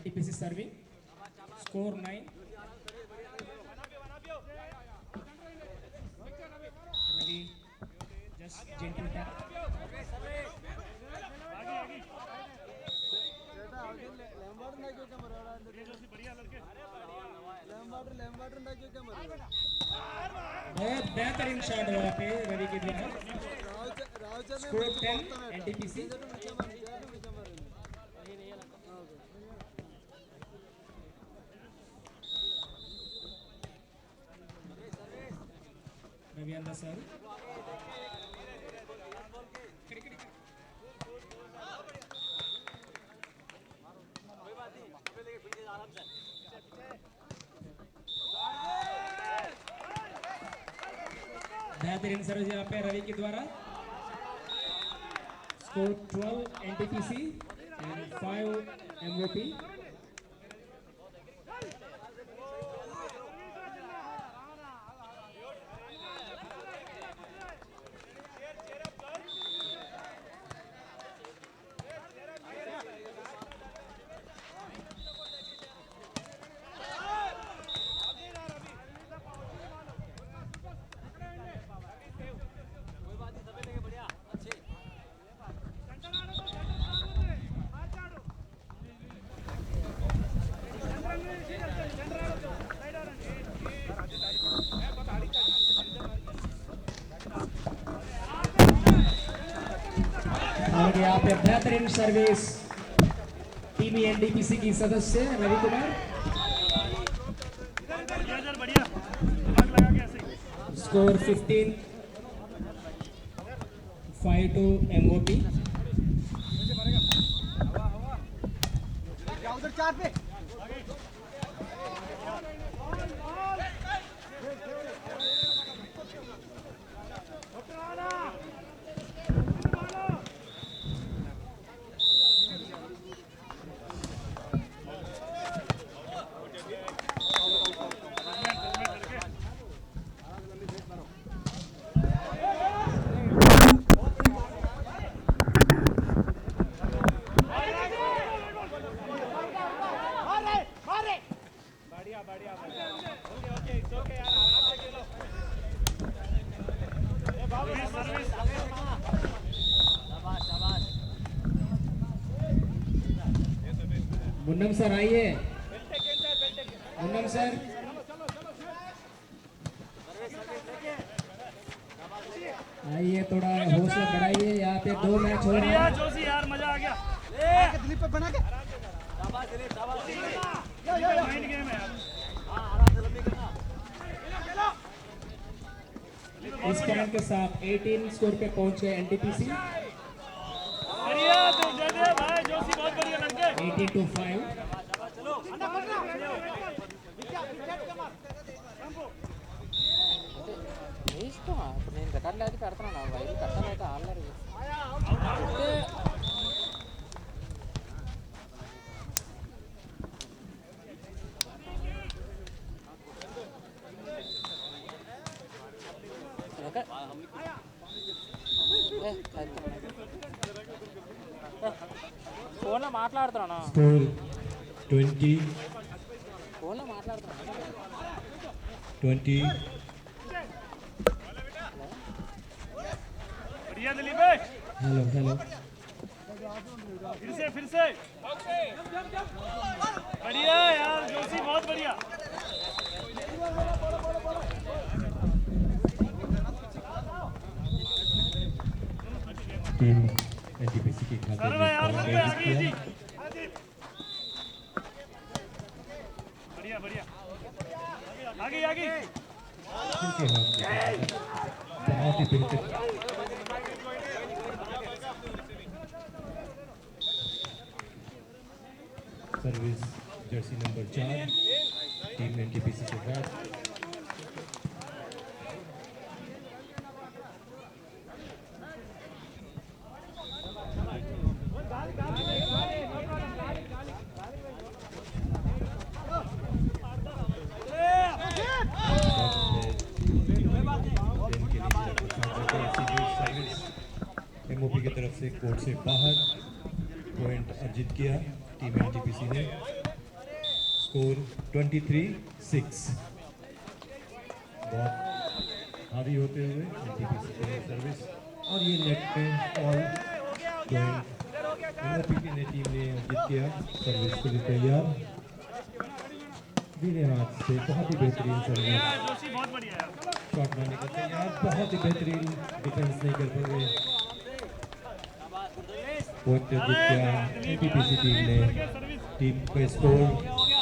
NTPC serving. Score 9. Ravi, just gentle tap. बहुत बेहतरीन shot वहाँ पे रवि के द्वारा. Score 10 NTPC. Ravi on the serve. बेहतरीन सर्विस यहाँ पे रवि के द्वारा. Score 12 NTPC and 5 MOP. और यहाँ पे बेहतरीन सर्विस टीम एनटीपीसी की सदस्य Ravi Kumar. Score 15 5 to MOP. Munnam sir आइए. मुन्नम सर आइए, थोड़ा हौसला बढ़ाइए. यहाँ पे 2 मैच हो रहे हैं. जोशी यार मजा आ गया. दिलीप पे बना के माइंड गेम है यार. इस पॉइंट के साथ 18 स्कोर पे पहुंचे एनटीपीसी. बढ़िया तू जय भाई जोशी, बहुत बढ़िया लग गए. 18 to 5. ఇష్టం ఇప్పుడు నేను రికార్డులు అయితే పెడుతున్నాను. వైర్లు కట్టాలైతే ఆడలేరు. ఫోన్లో మాట్లాడుతున్నాను. Score 20 ఫోన్లో మాట్లాడుతున్నాను. 20. बढ़िया दिलीप भाई. Hello hello. फिर से बढ़िया यार जोशी, बहुत बढ़िया. टीम एनटीपीसी के खाते सर्व में यार पॉइंट सर्व दर्ज आगे किया. जी. बढ़िया बढ़िया. आगे आगे. उनके हाथ में बहुत ही बेहतर service Jersey number 4 team NTPC के बाद. एमओपी की तरफ से कोर्ट से बाहर पॉइंट अर्जित किया टीम एनटीपीसी ने. स्कोर 23-6। बहुत हावी होते हुए एनटीपीसी की सर्विस और ये नेट पे ऑल पॉइंट एमओपी ने टीम ने जीत किया। सर्विस के लिए तैयार, धीरे हाथ से बहुत ही बेहतरीन सर्विस, जोशी बहुत बढ़िया है। शॉट मारने का तैयार, बहुत ही बेहतरीन डिफेंस नहीं कर पाए। पॉइंट जीत गया एनटीपीसी टीम ने। टीम का स्कोर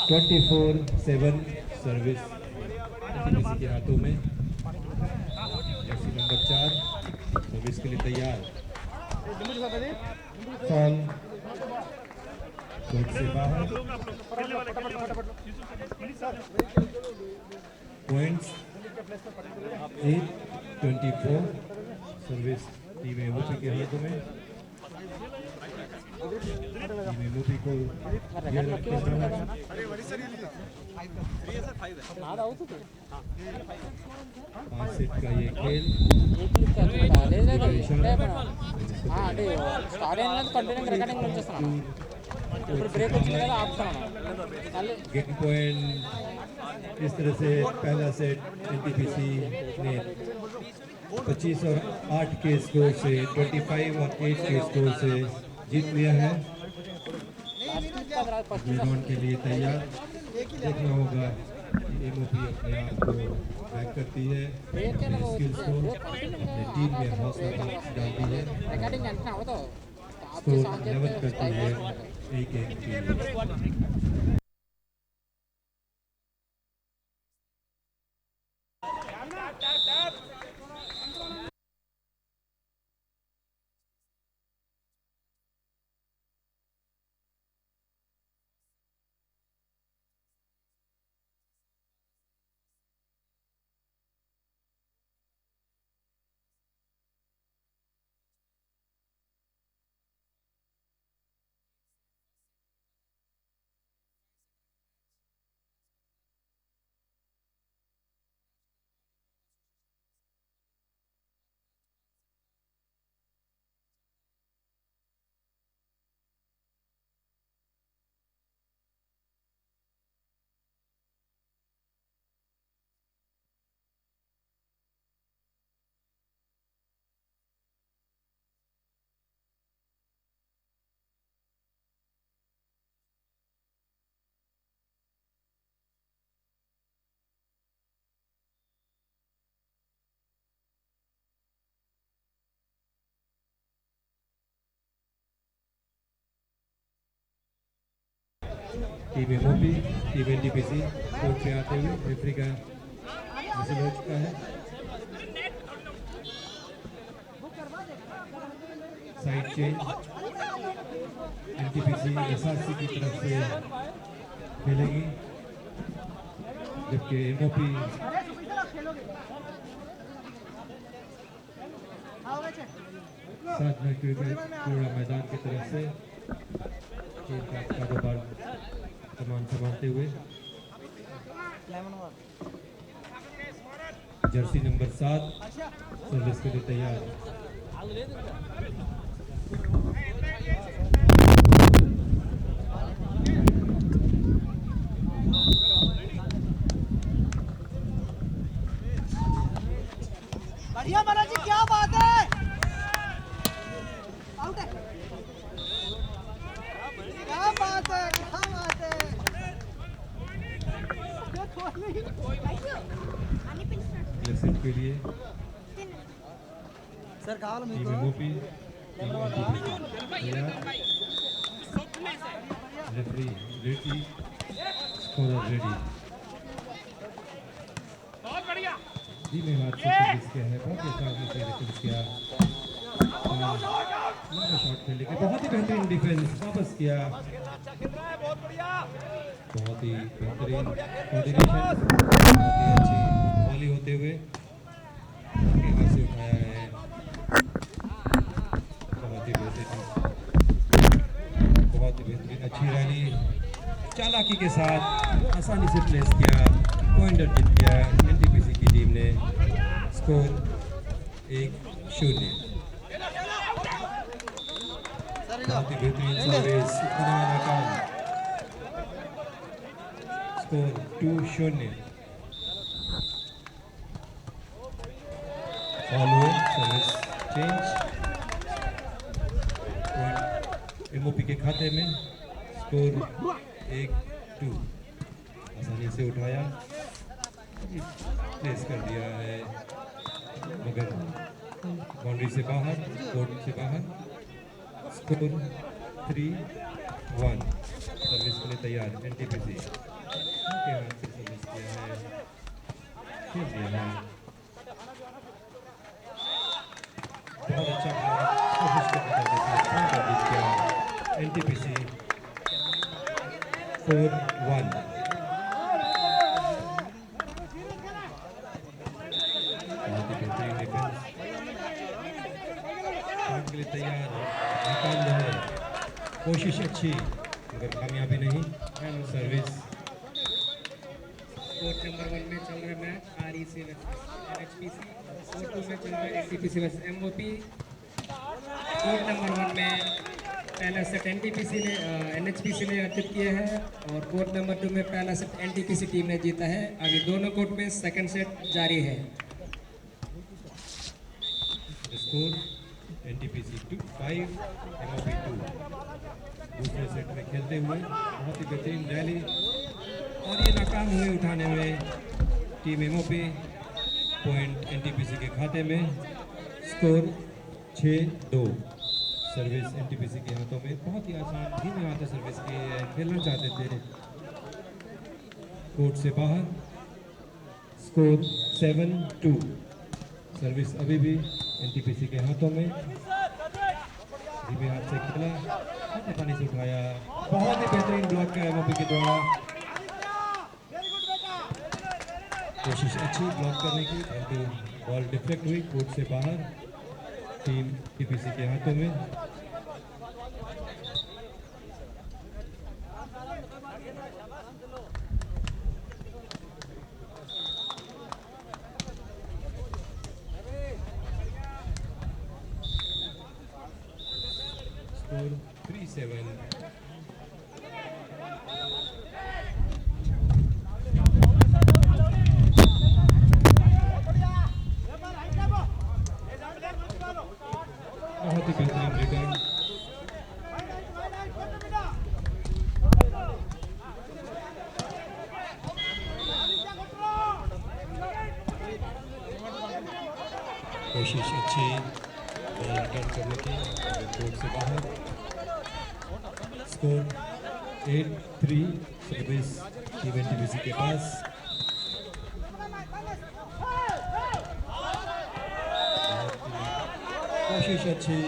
24-7 सर्विस एनटीपीसी के हाथों में। जर्सी नंबर 4 सर्विस के लिए तैयार, फॉल कोर्ट से बाहर। पॉइंट्स 8-24 सर्विस टीम एमओपी के हाथों में। टीम एमओपी को गियर रखते हुए నాది అవుతుంది 5 सेट का ये खेल। లేదు అంటే స్టార్ట్ అయిన కంటిన్యూ రికార్డింగ్ వచ్చేస్తున్నాను ఇప్పుడు బ్రేక్ వచ్చింది కదా ఆపుతున్నాను మళ్ళీ गेट पॉइंट इस तरह से पहला सेट एनटीपीसी ने 25 और 8 के स्कोर से 25 और 8 के स्कोर से जीत लिया है। राउंड के लिए तैयार, देखना होगा कि एमओपी अपने आप को बैक करती है, अपने स्किल्स को अपने टीम में हौसला डालती है, రికార్డింగ్ అంటే అవతో स्कोर लेवल करती है एक के लिए। Team MOP team NTPC court पे आते हुए रेफरी का विसिल हो चुका है। साइड चेंज एनटीपीसी एसआरसी की तरफ से खेलेगी, जबकि एमओपी साधना पूरा मैदान की तरफ से खेल का कारोबार सामान संभालते हुए। जर्सी नंबर 7 सर्विस के लिए तैयार, बढ़िया बाला जी, क्या बात है, आउट है, क्या बात है, क्या बात है, लेसन के लिए सर काल में team MOP referee ready, scorer ready. बहुत बढ़िया। धीमे हाथ से सर्विस किया है, बहुत ही अच्छा आपने सर्विस किया, लंबा शॉट खेलने के बहुत ही बेहतरीन डिफेंस वापस किया, बहुत ही बेहतरीन कोऑर्डिनेशन, बहुत ही अच्छी बॉली होते हुए हाथ से उठाया है, बहुत ही बेहतरीन अच्छी रैली चालाकी के साथ आसानी से प्लेस किया, पॉइंटर जीत गया एनटीपीसी की टीम ने। स्कोर 1-0। बहुत ही बेहतरीन सर्विस, काम score 2-0। Follow service change, point MOP के खाते में। स्कोर 1-2। आसानी से उठाया, प्लेस कर दिया है मगर बाउंड्री से बाहर, कोर्ट से बाहर। स्कोर 3-1। सर्विस के लिए तैयार एनटीपीसी के हाथ से सर्विस किया है, खेल दिया है। बहुत अच्छा कोशिश करता एनटीपीसी 4-1। के लिए तैयार, नाकाम है। कोशिश अच्छी मगर कामयाबी नहीं। सर्विस। कोर्ट नंबर 1 में चल रहा है मैच आरईसी एनएचपीसी। कोर्ट 2 में चल रहा है NTPC versus MOP. Court number 1 में पहला सेट एनटीपीसी ने एनएचपीसी ने अर्जित किया है और कोर्ट नंबर 2 में पहला सेट एनटीपीसी टीम ने जीता है। अभी दोनों कोर्ट में सेकंड सेट जारी है। Score NTPC 5, MOP 2। दूसरे सेट में खेलते हुए बहुत ही बेहतरीन रैली और ये नाकाम हुए उठाने में टीम एमओपी। पॉइंट एनटीपीसी के खाते में। स्कोर 6-2। सर्विस एनटीपीसी के हाथों में। बहुत ही आसान धीमे हाथों सर्विस की खेलना चाहते थे, कोर्ट से बाहर। स्कोर 7-2। सर्विस अभी भी एनटीपीसी के हाथों में। धीमे हाथ से खेला, हाथ पानी से उठाया। बहुत ही बेहतरीन ब्लॉक का एमओपी के द्वारा। कोशिश अच्छी ब्लॉक करने की, परंतु बॉल डिफ्लेक्ट हुई कोर्ट से बाहर। टीम टीपीसी के हाथों में। स्कोर 3-7। बहुत ही बेहतरीन रिटर्न। कोशिश अच्छी बॉल रिटर्न करने की, कोर्ट से बाहर। स्कोर 8-3। सर्विस टीम एनटीपीसी के पास। कोशिश अच्छी,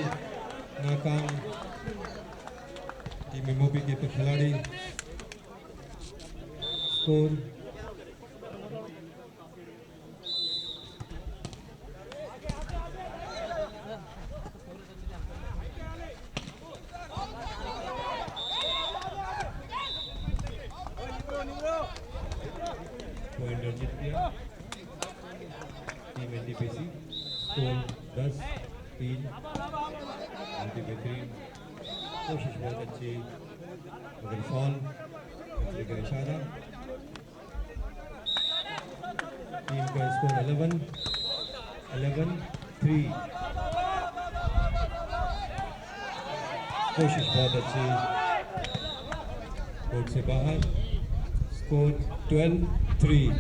नाकाम टीम एमओपी के खिलाड़ी। स्कोर 10-3। बहुत ही बेहतरीन कोशिश, बहुत अच्छी मगर फॉल का इशारा। टीम का स्कोर 11-3। कोशिश बहुत अच्छी, कोर्ट से बाहर। स्कोर 12-3।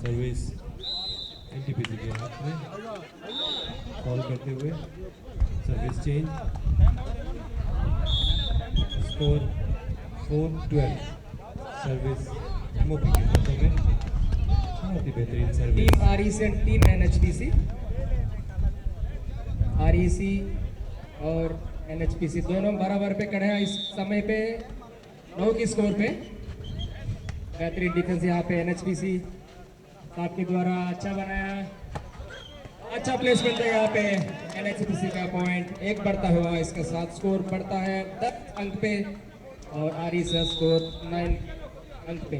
सर्विस एनटीपीसी के हाथ में। कॉल करते हुए service change. Score 4-12। Service MOP के हाथों में। बहुत ही बेहतरीन service. Team REC and team NHPC. REC और एनएचपीसी दोनों बराबर पे खड़े हैं इस समय पे 9 के स्कोर पे। बेहतरीन डिफेंस यहाँ पे एनएचपीसी साहब के द्वारा अच्छा बनाया। अच्छा प्लेसमेंट है यहाँ पे एनएचपीसी का। पॉइंट 1 बढ़ता हुआ इसके साथ स्कोर बढ़ता है 10 अंक पे और आरईसी का स्कोर 9 अंक पे।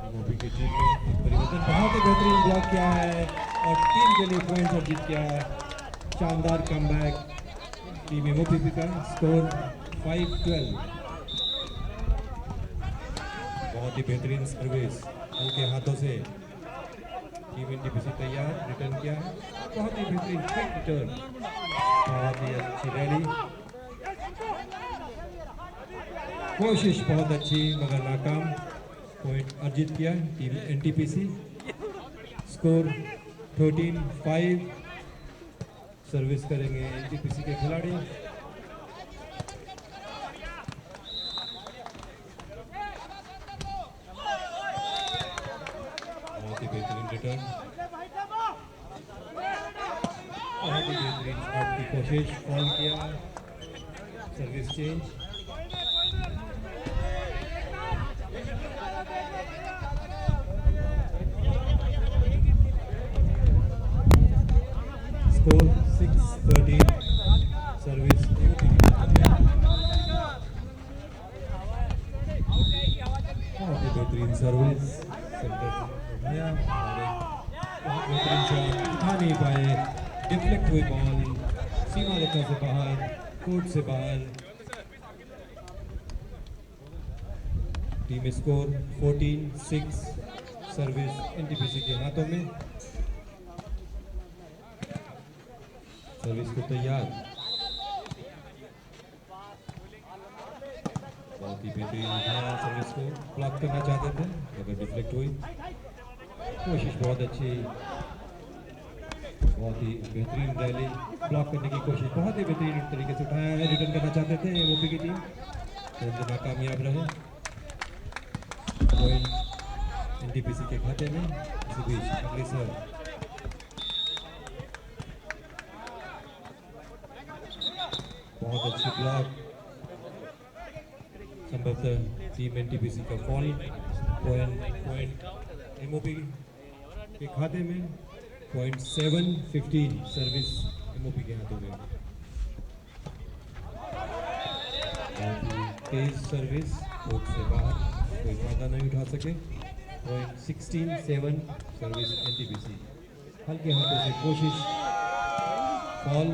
एमओपी की टीम में परिवर्तन, बहुत ही बेहतरीन ब्लॉक किया है और टीम के लिए पॉइंट्स अर्जित किया है। शानदार कमबैक टीम एमओपी का। स्कोर 5-12। बहुत ही बेहतरीन सर्विस हल्के हाथों से टीम एनटीपीसी तैयार, रिटर्न किया है, बहुत ही बेहतरीन क्विक रिटर्न, बहुत ही अच्छी रैली, कोशिश बहुत अच्छी मगर नाकाम, पॉइंट अर्जित किया टीम एनटीपीसी, स्कोर 13-5। सर्विस करेंगे एनटीपीसी के खिलाड़ी। बहुत ही बेहतरीन रिटर्न, बहुत ही बेहतरीन शॉट की कोशिश, फॉल किया, सर्विस चेंज। स्कोर 6-13, सर्विस बहुत ही बेहतरीन सर्विस, सेंटर उठाया, बहुत बेहतरीन शॉट, उठा नहीं पाए, डिफ्लेक्ट हुई बॉल सीमा रेखा से बाहर, कोर्ट से बाहर। टीम स्कोर 14-6, सर्विस एनटीपीसी के हाथों में, सर्विस को तैयार, बहुत ही बेहतरीन उठाया, सर्विस को ब्लॉक करना चाहते थे मगर डिफ्लेक्ट हुई, कोशिश बहुत अच्छी, बहुत ही बेहतरीन रैली, ब्लॉक करने की कोशिश बहुत ही बेहतरीन तरीके से उठाया है, रिटर्न करना चाहते थे ओपी की टीम, तो नाकामयाब रहे, पॉइंट एनटीपीसी के खाते में। इसी बीच अगली सर्व, बहुत अच्छी ब्लॉक, संभवतः टीम एनटीपीसी का फॉल, पॉइंट एमओपी के खाते में, पॉइंट 7-15, सर्विस एमओपी के हाथों में। बहुत ही तेज सर्विस, कोर्ट से बाहर कोई फायदा नहीं उठा सके, पॉइंट 16-7, सर्विस एनटीपीसी, हल्के हाथों से कोशिश, फॉल,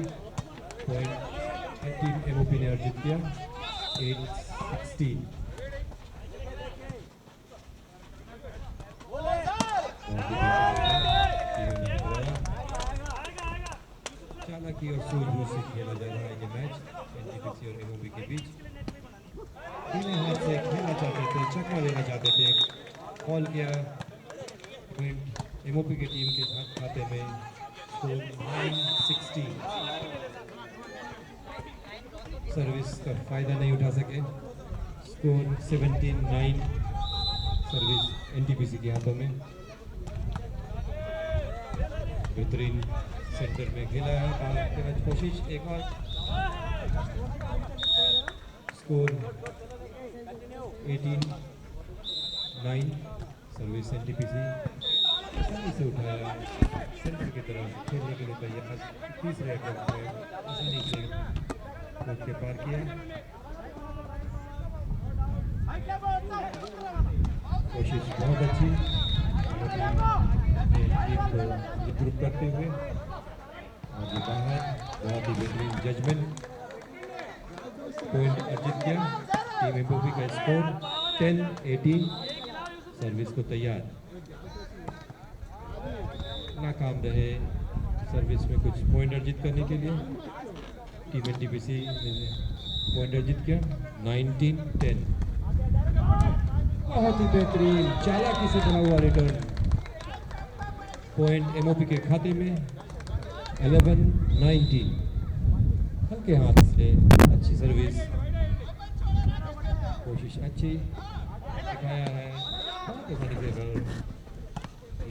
पॉइंट टीम एमओपी ने अर्जित किया, 8-16। चालाकी और सूझबूझ से खेला जा रहा है ये मैच एनटीपीसी और एमओपी के बीच। धीमे हाथ से खेलना चाहते थे, चकमा लेना चाहते थे, कॉल किया, पॉइंट एमओपी की टीम के खाते में, स्कोर 9-16। सर्विस का फायदा नहीं उठा सके, स्कोर 17-9, सर्विस एनटीपीसी के हाथों में। बेहतरीन सेंटर में खेला है, कोशिश एक और, स्कोर 18-9, सर्विस एनटीपीसी आसानी से उठाया, सेंटर की तरफ खेलने के लिए तैयार, तीसरे अटेम्प्ट में आसानी से कोर्ट के पार किया, कोशिश बहुत अच्छी, टीम को इम्प्रूव करते हुए आगे बाहर, बहुत ही बेहतरीन जजमेंट, पॉइंट अर्जित किया, टीम एमओपी का स्कोर 10-18, सर्विस को तैयार, नाकाम रहे सर्विस में कुछ पॉइंट अर्जित करने के लिए, टीम एनटीपीसी ने पॉइंट अर्जित किया, 19-10। बहुत ही बेहतरीन चालाकी से बना हुआ रिटर्न, पॉइंट एमओपी के खाते में, 11-19, हल्के हाथ से अच्छी सर्विस, कोशिश अच्छी दिखाया है, बहुत आसानी से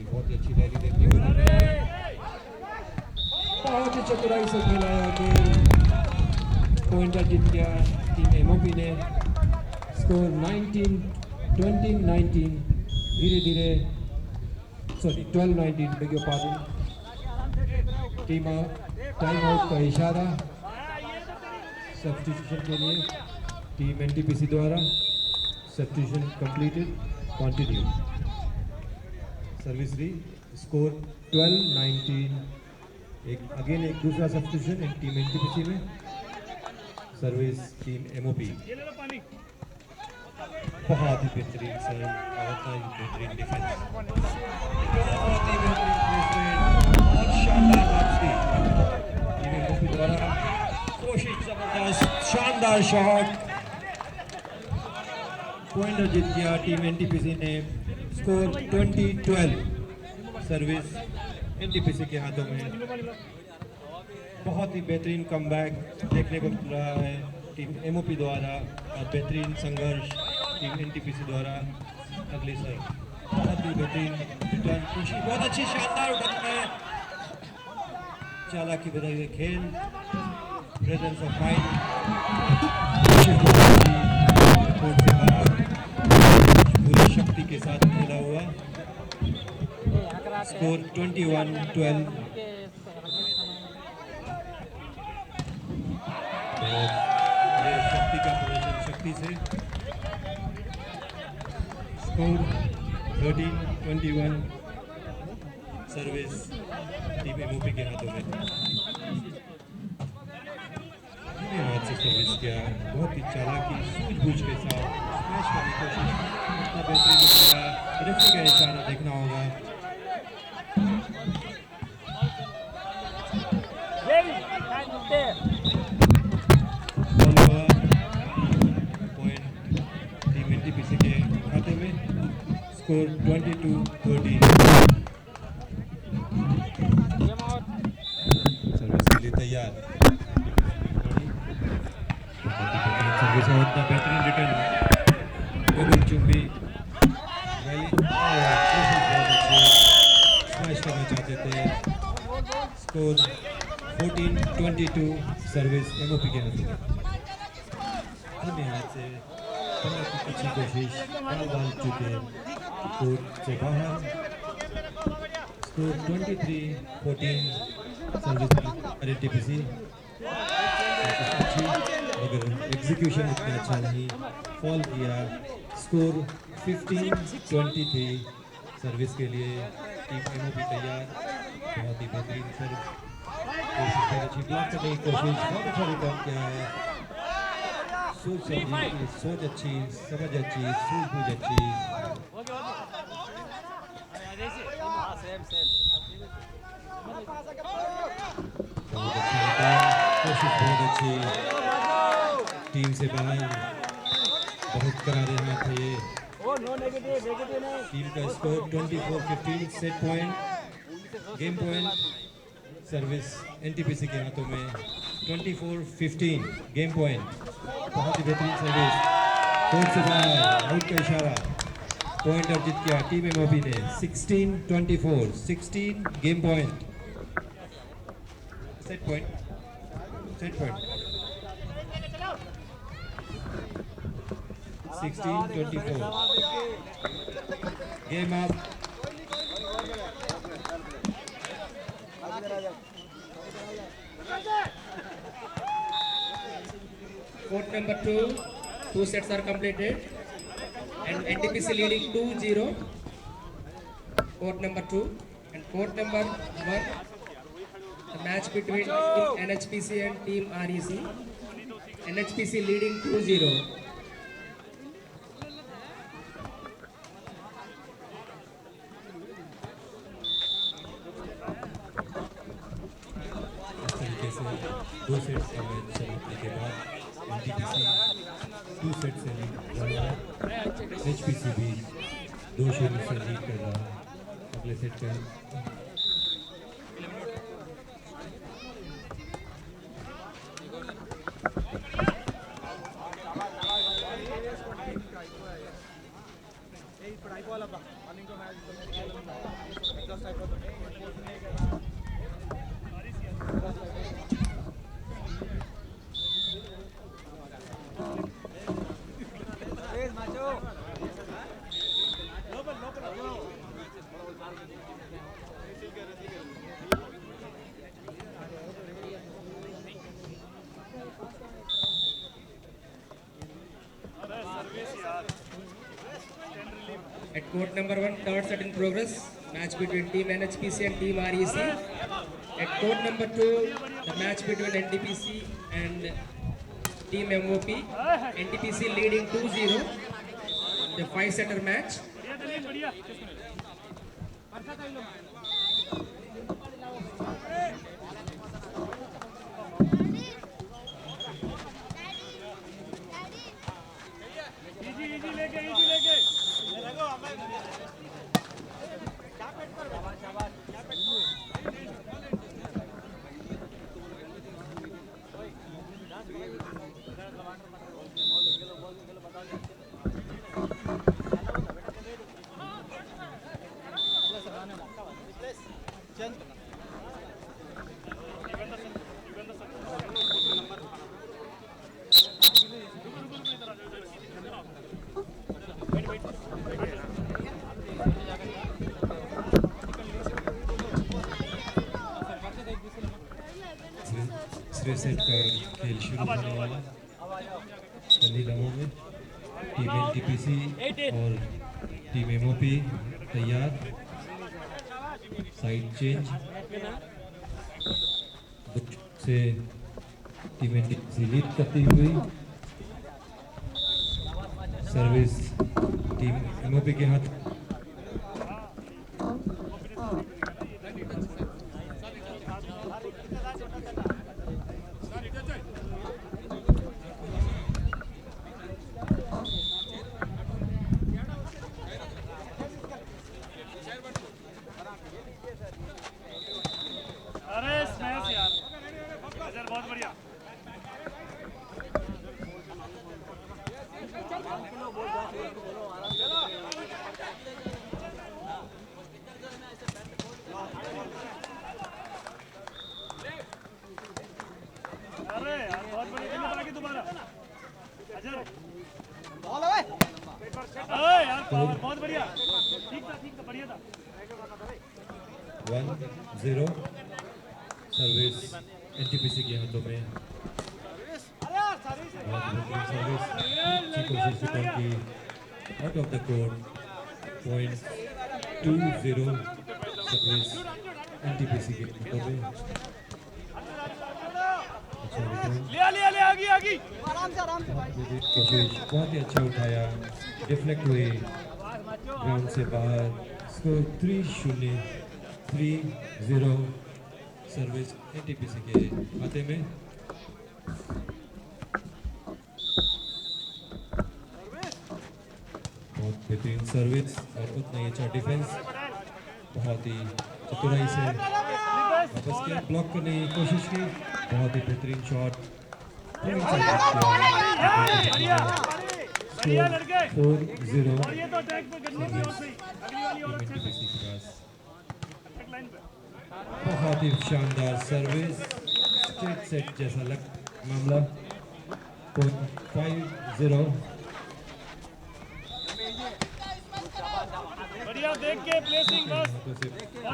बहुत ही अच्छी रैली देखने को मिल रही है, बहुत ही चतुराई से खेला है, पॉइंट अर्जित किया टीम एमओपी ने, स्कोर 19-20-19, धीरे धीरे 12-19, bag your pardon, team time out का इशारा सब्स्टिट्यूशन के लिए टीम एनटीपीसी द्वारा, सब्स्टिट्यूशन कंप्लीटेड, कंटिन्यू, सर्विस री, स्कोर 12-19, एक दूसरा सब्स्टिट्यूशन टीम एनटीपीसी में, सर्विस टीम एमओपी। ये ले लो पानी। बहुत ही बेहतरीन सर्व, बहुत ही बेहतरीन डिफेंस, बहुत ही बेहतरीन प्लेसमेंट और शानदार वापसी। टीम एमओपी द्वारा कोशिश जबरदस्त, शानदार शॉट, पॉइंटर जीत गया टीम एनटीपीसी ने। स्कोर 20-12, सर्विस एनटीपीसी के हाथों में। बहुत ही बेहतरीन कमबैक देखने को मिल रहा है टीम एमओपी द्वारा और बेहतरीन संघर्ष टीम एनटीपीसी द्वारा। अगली सर्व बहुत ही बेहतरीन रिटर्न, खुशी, बहुत अच्छी शानदार उठक में चालाकी भरे हुए खेल, प्रेजेंस ऑफ माइंड, पूरी शक्ति के साथ खेला हुआ। स्कोर 21-12। ये शक्ति का प्रदर्शन, शक्ति से। स्कोर 13-21, सर्विस टीम एमओपी के हाथों में। हाथ से सर्विस किया, बहुत ही चालाकी, सूझबूझ के साथ स्मैश करने की कोशिश, इतना बेहतरीन किया। रेफरी का इशारा देखना होगा। पॉइंट टीम एनटीपीसी के खाते में। स्कोर 22-13। सर्विस के लिए तैयार। सर्विस और इतना बेहतरीन रिटर्न, गगन चुंबी स्मैश करना चाहते थे। स्कोर 14-22, सर्विस एमओपी के हाथ में। अन्य हाथ से पकड़ने की अच्छी कोशिश, बाल चुके कोर्ट से बाहर। Score 23-14, service NTPC. मगर एग्जीक्यूशन इतना अच्छा नहीं, फॉल किया। स्कोर 15-23, सर्विस के लिए टीम एमओपी तैयार। बहुत ही बेहतरीन सर्व, कोशिश बहुत अच्छी, ब्लॉक करने की कोशिश, बहुत अच्छा रिटर्न किया है। सोच समझी, सोच अच्छी, समझ अच्छी, सूझबूझ अच्छी। बहुत अच्छा रिटर्न, कोशिश बहुत अच्छी, टीम से बाहर, बहुत करारे हाथ थे ये। टीम का score 24-15, set point, game point, service NTPC के हाथों में। 24-15, गेम पॉइंट। बहुत ही बेहतरीन सर्विस, कोर्ट से बाहर, आउट का इशारा, पॉइंटर जीत गया टीम एमओपी ने। 16-24, 16, game point, set point, set point. 16-24, game up. Court number 2, 2 sets are completed and NTPC leading 2-0. Court number 2 and court number 1, the match between team NHPC and team REC. NHPC leading 2-0. इस तरीके से 2 sets का match समाप्ति के बाद NTPC 2 set से lead कर रहा है। एचपीसी भी 2-0 से लीड कर रहा है। अगले सेट का At court number 1, third set in progress. Match between team NHPC and team REC. At court number 2, the match between NTPC and Team MOP, NTPC leading 2-0. The 5-setter match. बढ़िया दलील बढ़िया easy लेके दूसरे set का खेल शुरू होने वाला चंदी लम्हों में टीम एनटीपीसी और टीम एमओपी तैयार साइड चेंज से टीम एनटीपीसी लीड करती हुई सर्विस टीम एमओपी के हाथ बहुत बढ़िया अरे यार बहुत बढ़िया दोबारा अजर यार पावर बहुत बढ़िया ठीक था बढ़िया था 1-0 सर्विस एनटीपीसी के हाथों में सर्विस अच्छी कोशिश सुपर की out of the court point 2-0 service NTPC के हाथों में अच्छा रिटर्न आगे आराम से भाई कोशिश बहुत ही अच्छा उठाया डिफ्लेक्ट हुई ग्राउंड से बाहर स्कोर 3-0 सर्विस एनटीपीसी के खाते में बहुत बेहतरीन सर्विस और उतना ही अच्छा डिफेंस बहुत ही चतुराई से वापस किया ब्लॉक करने की कोशिश की बहुत ही बेहतरीन शॉट बढ़िया लड़के 4-0 और ये तो अटैक पे करने की और सही अगली वाली और अच्छे से अटैक लाइन पे बहुत ही शानदार सर्विस स्ट्रेट सेट जैसा लग मामला 5-0 बढ़िया देख के प्लेसिंग बस बहुत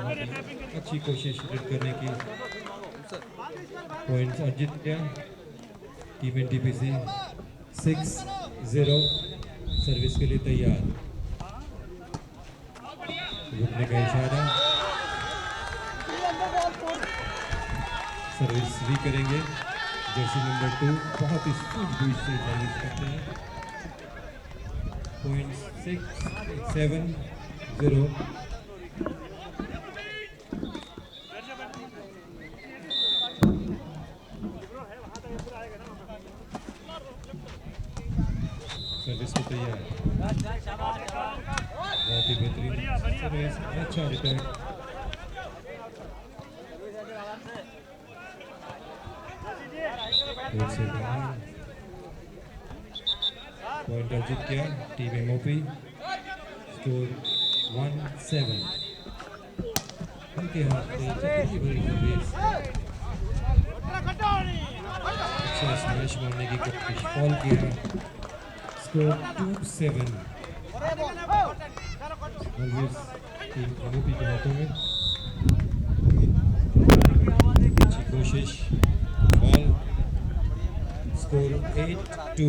बढ़िया टैपिंग करके अच्छी कोशिश करने की पॉइंट्स अर्जित किया टीम एनटीपीसी 6-0 सर्विस के लिए तैयार रुकने का इशारा सर्विस भी करेंगे जर्सी नंबर 2 बहुत ही सूझबूझ से सर्विस करते हैं पॉइंट 6-7-0 सर्विस को तैयार बहुत ही बेहतरीन सर्विस अच्छा रिटर्न से पॉइंट अर्जित किया टीम एमओपी स्कोर 1-7 उनके हाथ में चतुराई भरी सर्विस अच्छा स्मैश मारने की कोशिश फॉल किया स्कोर 2-7 सर्विस टीम एमओपी के हाथों में अच्छी कोशिश बॉल स्कोर 8-2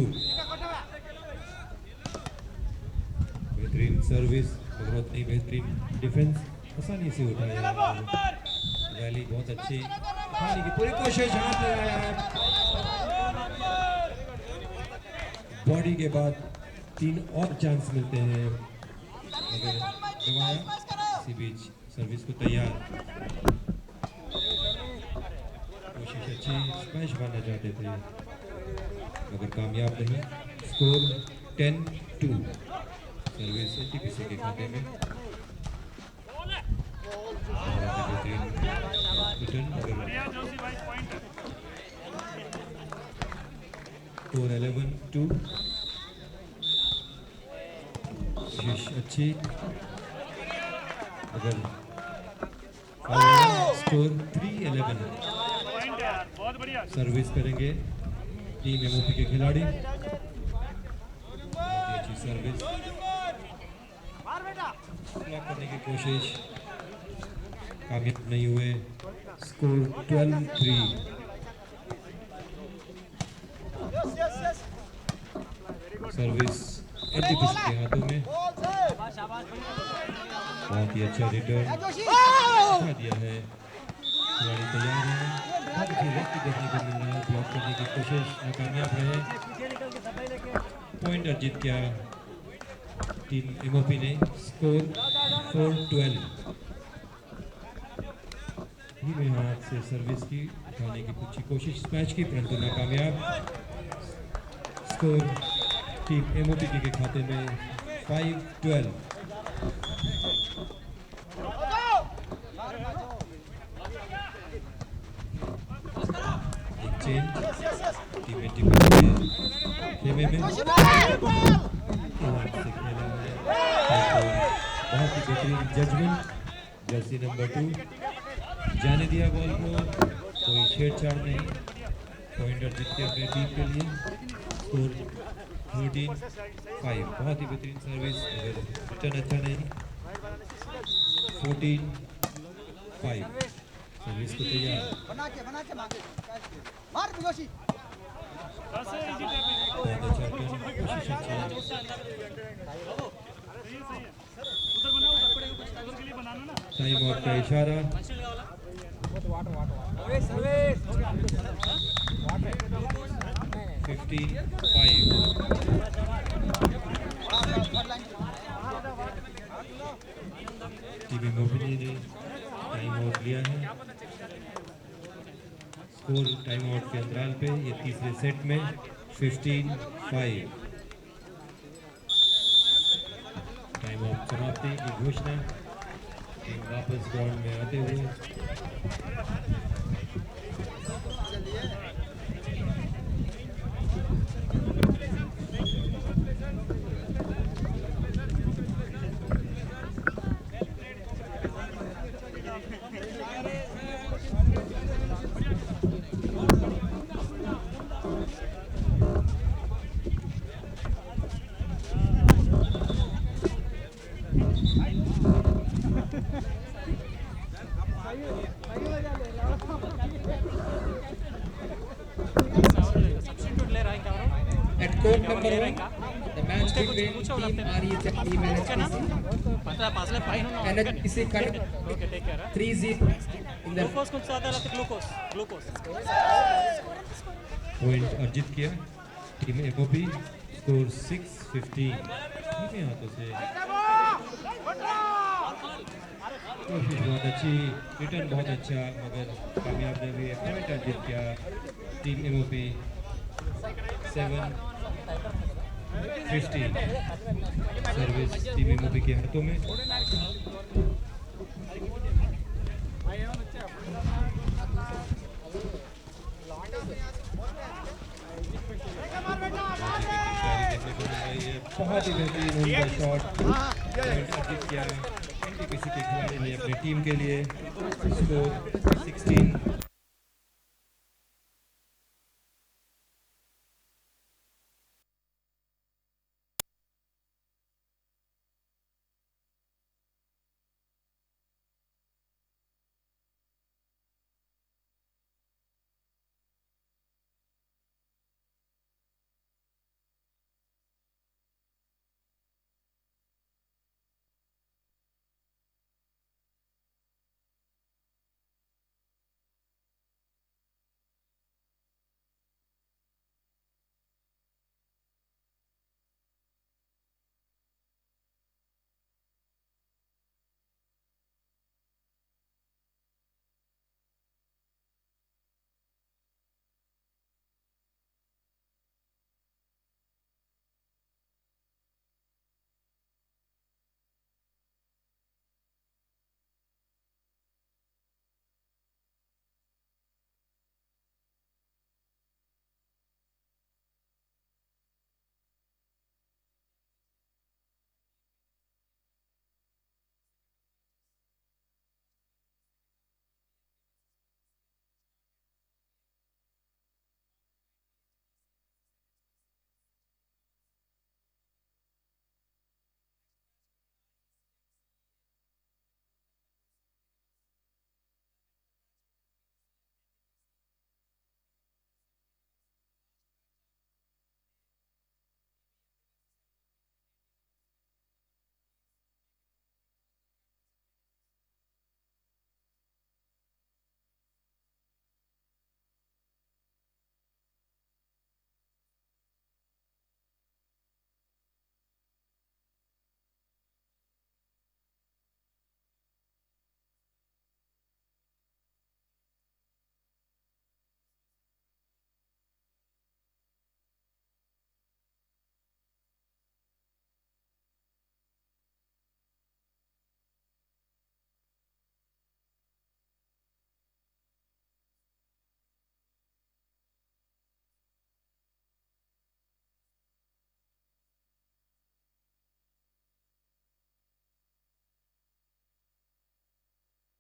बेहतरीन सर्विस बहुत ही बेहतरीन डिफेंस आसानी से उठाया रैली बहुत अच्छी खाने की पूरी कोशिश हाथ लगाया बॉडी के बाद 3 और चांस मिलते हैं मगर गवाया। इसी बीच सर्विस को तैयार, कोशिश अच्छी, स्मैश मारना चाहते थे मगर कामयाब नहीं। स्कोर 10-2, सर्विस एनटीपीसी के खाते में। रिटर्न मगर बढ़िया जोशी भाई पॉइंट। स्कोर 11-2, कोशिश अच्छी मगर स्कोर 3-11। पॉइंट यार, बहुत बढ़िया। सर्विस करेंगे टीम एमओपी के खिलाड़ी। अच्छी सर्विस, ब्लॉक करने की कोशिश, कामयाब नहीं हुए। स्कोर 12-3। सर्विस एनटीपीसी के हाथों में। बहुत ही अच्छा रिटर्न दिखा दिया है, खिलाड़ी तैयार है। बहुत अच्छी व्यक्ति देखने को मिल रहा है, ब्लॉक करने की कोशिश नाकामयाब रहे। पॉइंट अर्जित किया टीम एमओपी ने। स्कोर 4-12। धीमे हाथ से सर्विस की उठाने की कुछ कोशिश मैच की परंतु नाकामयाब। स्कोर टीम एमओपी के खाते में 5-12। एक चेंज टीम एनटीपीसी के खेमे में हाथ से खेला है। बहुत ही बेहतरीन जजमेंट, जर्सी नंबर 2 जाने दिया बॉल को, कोई छेड़छाड़ नहीं। पॉइंट अर्जित किया अपने टीम के लिए। स्कोर 13-5, बहुत ही बेहतरीन सर्विस मगर रिटर्न अच्छा नहीं। 14-5, सर्विस को तैयार। बना के मार जोशी। बस इजी टैपिंग। बहुत अच्छा रिटर्न, कोशिश अच्छी है। सही है। उधर बना, उधर के लिए बनाना ना। टाइम आउट का इशारा। 15-5। टीम मोबिनी ने टाइम आउट लिया है। स्कोर टाइम आउट के अंतराल पे ये तीसरे सेट में 15-5। टाइम आउट समाप्ति की घोषणा। टीम वापस ग्राउंड में आते हुए At court number 1, the match between Team REH and Team NHPC cut 3-0 in the point अर्जित किया टीम एमओपी। स्कोर 6-15। धीमे हाथों से कोशिश बहुत अच्छी, रिटर्न बहुत अच्छा मगर कामयाब नहीं हुए। पॉइंट अर्जित किया team MOP 7-15। Service team MOP के हाथों में। बहुत ही बेहतरीन उनका शॉट पॉइंट अर्जित किया एनटीपीसी के खिलाड़ी ने अपनी टीम के लिए। स्कोर 16